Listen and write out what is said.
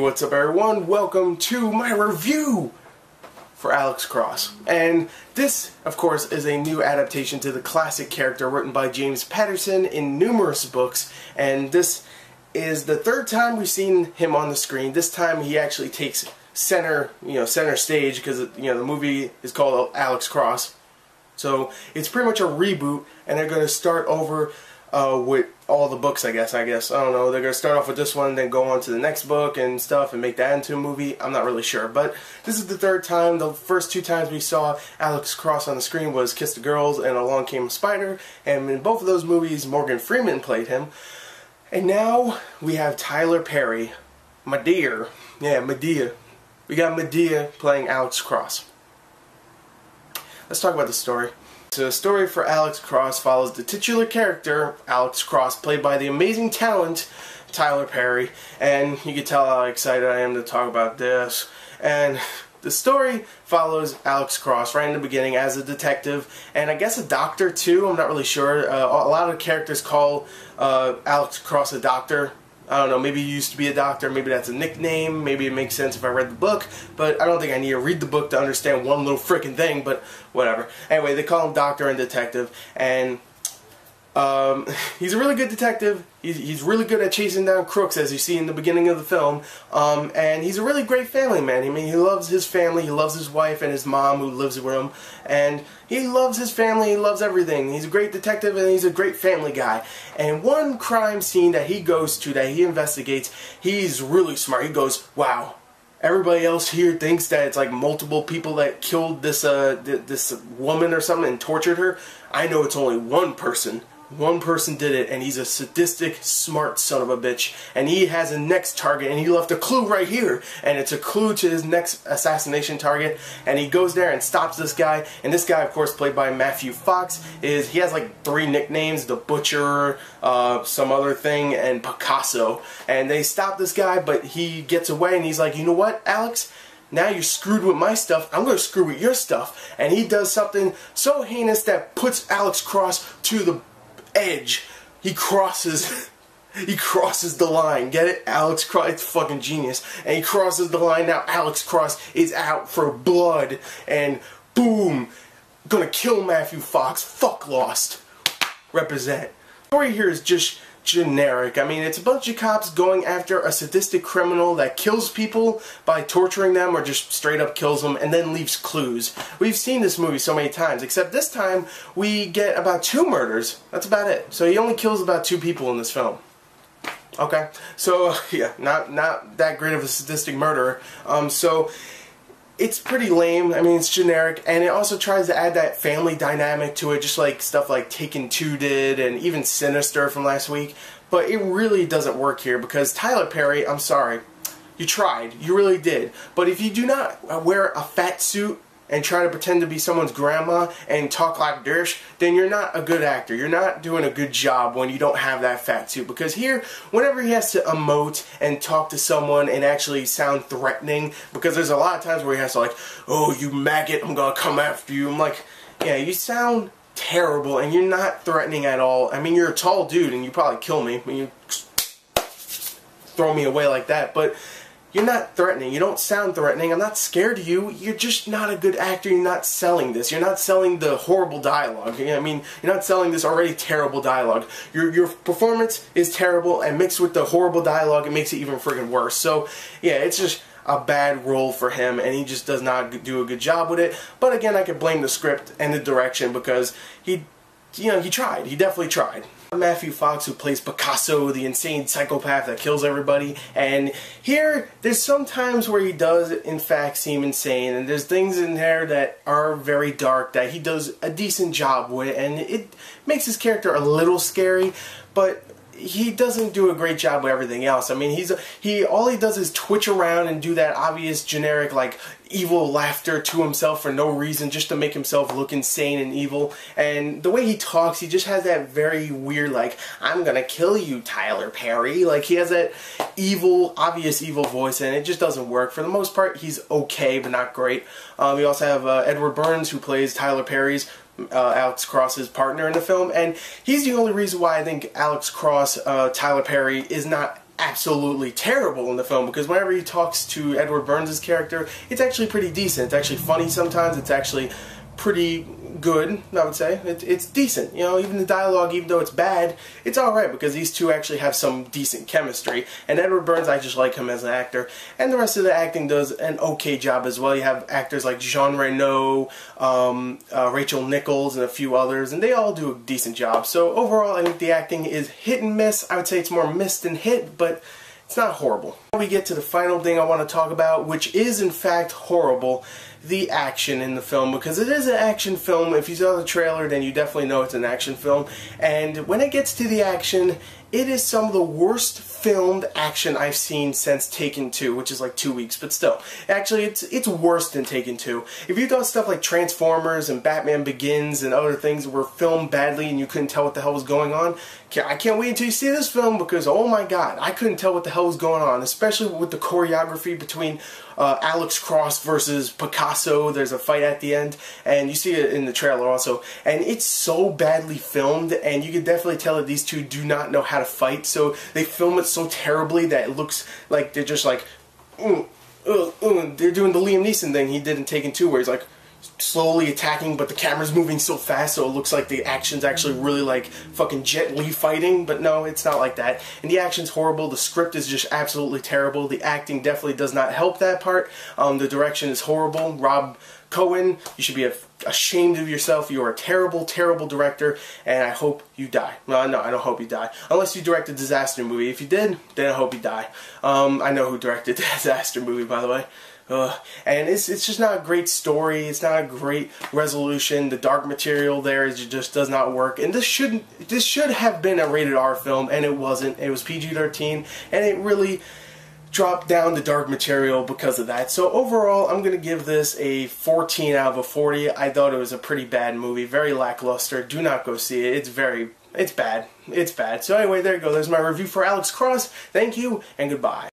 what's up everyone? Welcome to my review for Alex Cross. And this, of course, is a new adaptation to the classic character written by James Patterson in numerous books. And this is the third time we've seen him on the screen. This time he actually takes center stage because the movie is called Alex Cross. So it's pretty much a reboot, and they're going to start over with all the books, I guess. I don't know. They're going to start off with this one, then go on to the next book and stuff and make that into a movie. I'm not really sure. But this is the third time. The first two times we saw Alex Cross on the screen was Kiss the Girls and Along Came a Spider. And in both of those movies, Morgan Freeman played him. And now we have Tyler Perry, Madea. Yeah, Madea. We got Madea playing Alex Cross. Let's talk about the story. So the story for Alex Cross follows the titular character, Alex Cross, played by the amazing talent, Tyler Perry. And you can tell how excited I am to talk about this. And the story follows Alex Cross right in the beginning as a detective, and I guess a doctor too, I'm not really sure. A lot of characters call Alex Cross a doctor. I don't know, maybe he used to be a doctor, maybe that's a nickname, maybe it makes sense if I read the book, but I don't think I need to read the book to understand one little freaking thing, but whatever. Anyway, they call him doctor and detective, and he's a really good detective. He's really good at chasing down crooks, as you see in the beginning of the film, and he's a really great family man. I mean, he loves his family, he loves his wife and his mom who lives with him, and he loves his family, he loves everything. He's a great detective and he's a great family guy. And one crime scene that he goes to, that he investigates, he's really smart. He goes, wow, everybody else here thinks that it's like multiple people that killed this this woman or something and tortured her. I know it's only one person. One person did it, and he's a sadistic, smart son of a bitch. And he has a next target, and he left a clue right here. And it's a clue to his next assassination target. And he goes there and stops this guy. And this guy, of course, played by Matthew Fox, he has like 3 nicknames: the Butcher, some other thing, and Picasso. And they stop this guy, but he gets away, and he's like, you know what, Alex? Now you're screwed with my stuff, I'm going to screw with your stuff. And he does something so heinous that puts Alex Cross to the edge. He crosses the line. Get it? Alex Cross, it's fucking genius. And he crosses the line. Now Alex Cross is out for blood, and boom, gonna kill Matthew Fox. Fuck Lost. Represent. The story here is just generic. I mean, it's a bunch of cops going after a sadistic criminal that kills people by torturing them or just straight up kills them and then leaves clues. We've seen this movie so many times, except this time we get about 2 murders. That's about it. So he only kills about 2 people in this film. Okay, so yeah, not that great of a sadistic murderer. So it's pretty lame. I mean, it's generic, and it also tries to add that family dynamic to it, just like stuff like Taken 2 did, and even Sinister from last week. But it really doesn't work here, because Tyler Perry, I'm sorry, you tried. You really did. But if you do not wear a fat suit and try to pretend to be someone's grandma and talk like this, then you're not a good actor. You're not doing a good job when you don't have that fat suit. Because here, whenever he has to emote and talk to someone and actually sound threatening, because there's a lot of times where he has to like, oh, you maggot, I'm gonna come after you. I'm like, yeah, you sound terrible and you're not threatening at all. I mean, you're a tall dude and you probably kill me when you throw me away like that, but you're not threatening. You don't sound threatening. I'm not scared of you. You're just not a good actor. You're not selling this. You're not selling the horrible dialogue. I mean, you're not selling this already terrible dialogue. Your performance is terrible, and mixed with the horrible dialogue, it makes it even friggin' worse. So, yeah, it's just a bad role for him, and he just does not do a good job with it. But again, I could blame the script and the direction, because he tried. He definitely tried. Matthew Fox, who plays Picasso, the insane psychopath that kills everybody, and here there's some times where he does in fact seem insane, and there's things in there that are very dark that he does a decent job with, and it makes his character a little scary, but he doesn't do a great job with everything else. I mean, all he does is twitch around and do that obvious generic like evil laughter to himself for no reason, just to make himself look insane and evil. And the way he talks, he just has that very weird like, I'm gonna kill you, Tyler Perry. Like, he has that evil, obvious evil voice, and it just doesn't work. For the most part, he's okay, but not great. We also have Edward Burns, who plays Tyler Perry's Alex Cross's partner in the film, and he's the only reason why I think Alex Cross, Tyler Perry, is not absolutely terrible in the film, because whenever he talks to Edward Burns' character, it's actually pretty decent. It's actually funny sometimes. It's actually pretty good, I would say. It's decent. You know, even the dialogue, even though it's bad, it's alright, because these two actually have some decent chemistry. And Edward Burns, I just like him as an actor. And the rest of the acting does an okay job as well. You have actors like Jean Reno, Rachel Nichols, and a few others, and they all do a decent job. So overall, I think the acting is hit and miss. I would say it's more miss than hit, but it's not horrible. We get to the final thing I want to talk about, which is in fact horrible: the action in the film, because it is an action film. If you saw the trailer, then you definitely know it's an action film. And when it gets to the action, it is some of the worst filmed action I've seen since Taken 2, which is like 2 weeks, but still. Actually, it's worse than Taken 2. If you thought stuff like Transformers and Batman Begins and other things were filmed badly and you couldn't tell what the hell was going on, I can't wait until you see this film, because oh my god, I couldn't tell what the hell was going on, especially with the choreography between Alex Cross versus Picasso. There's a fight at the end, and you see it in the trailer also, and it's so badly filmed, and you can definitely tell that these two do not know how to fight, so they film it so terribly that it looks like they're just like, they're doing the Liam Neeson thing he did in Taken 2, where he's like slowly attacking, but the camera's moving so fast, so it looks like the action's actually really like fucking Jet Li fighting, but no, it's not like that. And the action's horrible, the script is just absolutely terrible, the acting definitely does not help that part, the direction is horrible. Rob Cohen, you should be ashamed of yourself. You are a terrible, terrible director, and I hope you die. Well, no, I don't hope you die. Unless you direct a disaster movie. If you did, then I hope you die. I know who directed the disaster movie, by the way. And it's just not a great story. It's not a great resolution. The dark material there just does not work. And this should have been a rated R film, and it wasn't. It was PG-13, and it really dropped down the dark material because of that. So overall, I'm going to give this a 14 out of 40. I thought it was a pretty bad movie, very lackluster. Do not go see it. It's bad. It's bad. So anyway, there you go. There's my review for Alex Cross. Thank you, and goodbye.